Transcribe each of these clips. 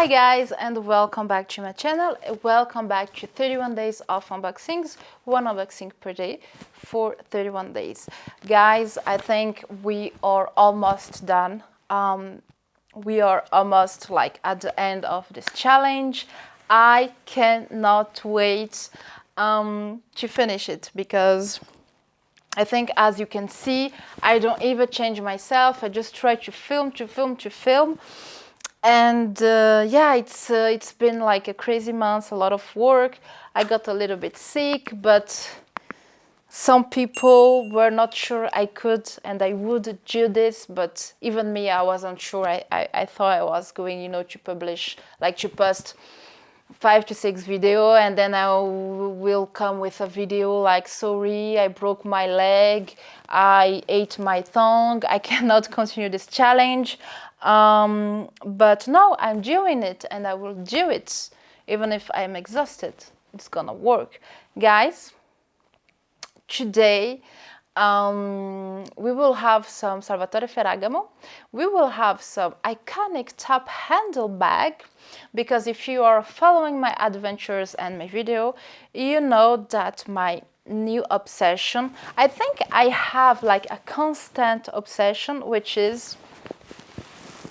guys, and welcome back to my channel. Welcome back to 31 days of unboxings, one unboxing per day for 31 days. Guys, I think we are almost done. We are almost like at the end of this challenge. I cannot wait to finish it because I think, as you can see, I don't even change myself. I just try to film. And yeah, it's been like a crazy month, a lot of work. I got a little bit sick, but some people were not sure I could and I would do this, but even me, I wasn't sure. I thought I was going, you know, to publish, like to post 5 to 6 video, and then I will come with a video like, sorry, I broke my leg, I ate my tongue, I cannot continue this challenge. But no, I'm doing it, and I will do it even if I'm exhausted. It's gonna work. Guys, today we will have some Salvatore Ferragamo. We will have some iconic top handle bag, because if you are following my adventures and my video, you know that my new obsession, I think I have like a constant obsession, which is,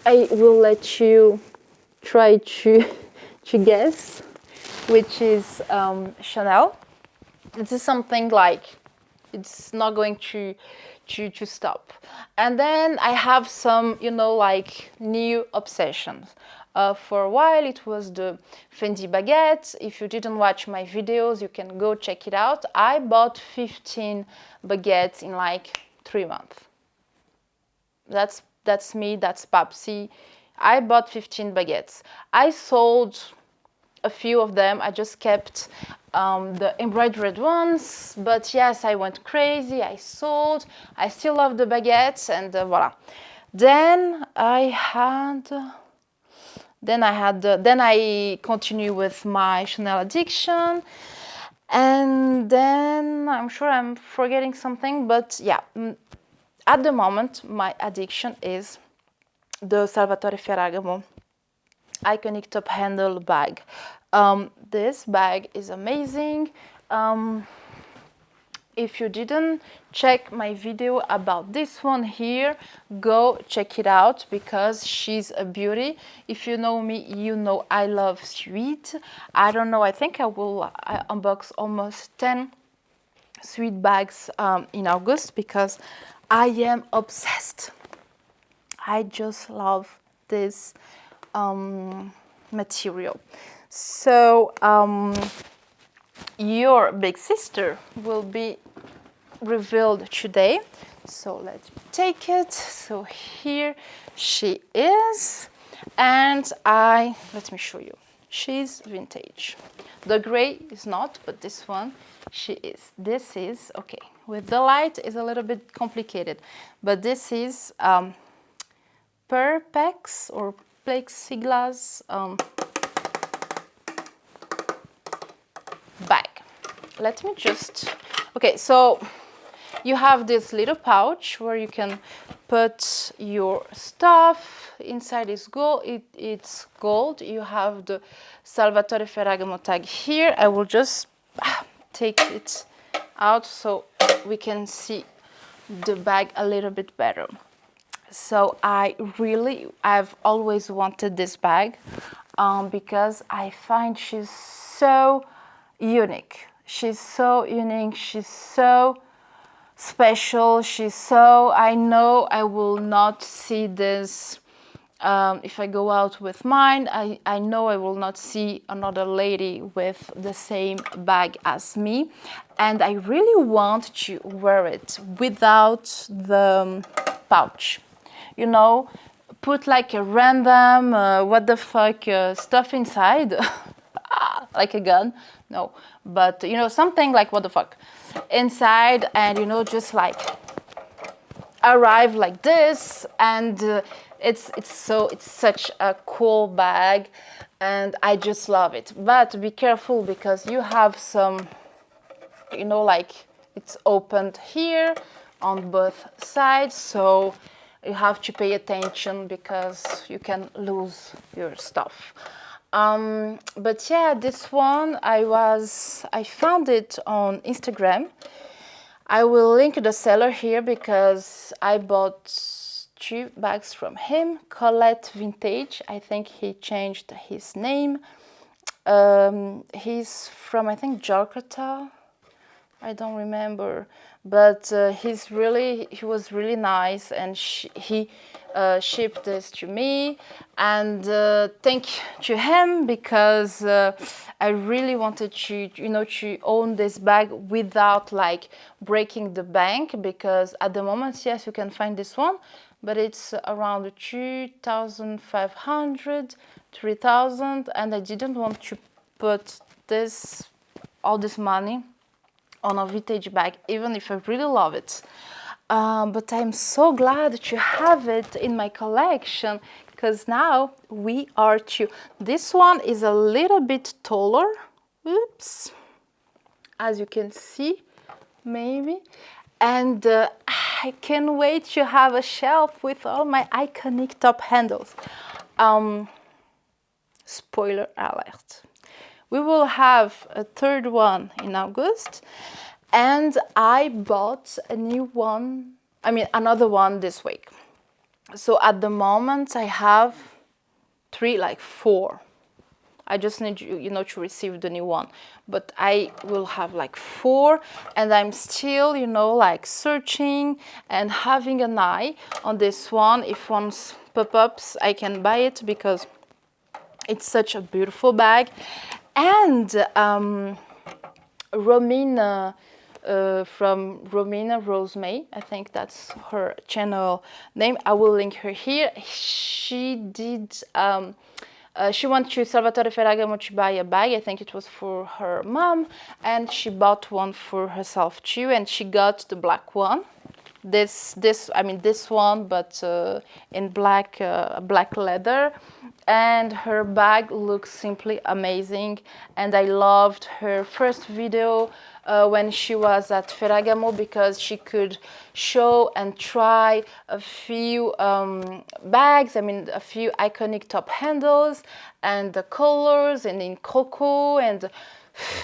I will let you try to guess, which is Chanel. This is something like, it's not going to stop. And then I have some, you know, like new obsessions. For a while it was the Fendi baguette. If you didn't watch my videos, you can go check it out. I bought 15 baguettes in like 3 months. That's me, that's Papsi. I bought 15 baguettes. I sold a few of them. I just kept the embroidered ones, but yes, I went crazy. I sold. I still love the baguettes, and voila. Then I continue with my Chanel addiction, and then I'm sure I'm forgetting something, but yeah, at the moment my addiction is the Salvatore Ferragamo iconic top handle bag. This bag is amazing. If you didn't check my video about this one here, go check it out, because she's a beauty. If you know me, you know I love Suede. I don't know, I think I unbox almost 10 Suede bags in August, because I am obsessed. I just love this material. So your big sister will be revealed today. So let's take it. So here she is, and let me show you. She's vintage. The gray is not, but this one she is. This is okay. With the light is a little bit complicated, but this is Perpex or plexiglass bag. Let me just, okay, so you have this little pouch where you can put your stuff. Inside is gold. It's gold. You have the Salvatore Ferragamo tag here. I will just take it out so we can see the bag a little bit better. So I've always wanted this bag because I find she's so unique. She's so unique. She's so special. I know I will not see this if I go out with mine. I know I will not see another lady with the same bag as me, and I really want to wear it without the pouch. You know, put like a random what the fuck stuff inside, like a gun. No, but you know, something like what the fuck inside, and you know, just like arrive like this, and it's such a cool bag, and I just love it. But be careful, because you have some, you know, like it's opened here on both sides, so you have to pay attention because you can lose your stuff. But yeah, this one I found it on Instagram. I will link the seller here because I bought 2 bags from him. Colette Vintage. I think he changed his name. He's from, I think, Jakarta. I don't remember, but he was really nice, and he shipped this to me, and thank to him because I really wanted to, to own this bag without like breaking the bank, because at the moment, yes, you can find this one, but it's around 2,500, 3,000, and I didn't want to put all this money on a vintage bag, even if I really love it. But I'm so glad to have it in my collection, because now we are two. This one is a little bit taller. Oops. As you can see, maybe. And I can't wait to have a shelf with all my iconic top handles. Spoiler alert. We will have a third one in August, and I bought another one this week. So at the moment I have 4. I just need to receive the new one, but I will have 4, and I'm still searching and having an eye on this one. If one pop-ups, I can buy it because it's such a beautiful bag. And Romina, from Romina Rose May, I think that's her channel name. I will link her here. She did, she went to Salvatore Ferragamo to buy a bag. I think it was for her mom, and she bought one for herself too, and she got the black one. This one, but in black leather, and her bag looks simply amazing. And I loved her first video when she was at Ferragamo, because she could show and try a few bags, a few iconic top handles, and the colors, and in cocoa, and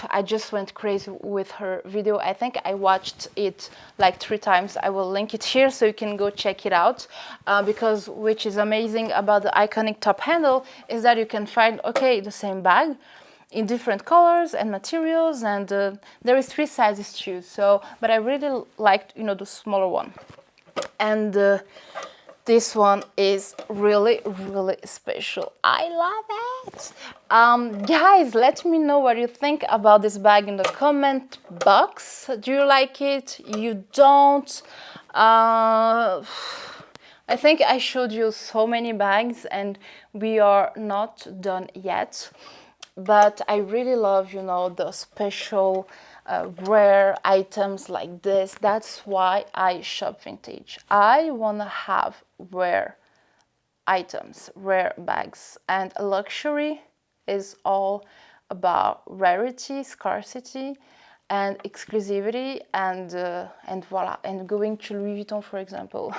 I just went crazy with her video. I think I watched it 3 times. I will link it here so you can go check it out, because which is amazing about the iconic top handle is that you can find, the same bag in different colors and materials, and there is 3 sizes too. So, but I really liked, the smaller one. And this one is really, really special. I love it. Guys, let me know what you think about this bag in the comment box. Do you like it? You don't? I think I showed you so many bags, and we are not done yet. But I really love, the special rare items like this. That's why I shop vintage. I want to have rare items, rare bags, and luxury is all about rarity, scarcity, and exclusivity, and voila. And going to Louis Vuitton, for example,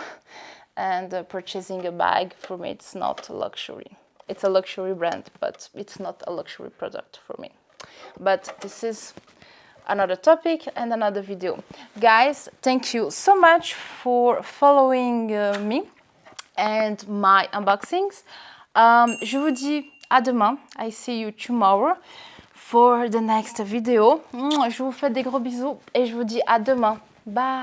and purchasing a bag, for me, it's not a luxury. It's a luxury brand, but it's not a luxury product for me. But this is another topic and another video. Guys, thank you so much for following me and my unboxings. Je vous dis à demain. I see you tomorrow for the next video. Je vous fais des gros bisous et je vous dis à demain. Bye!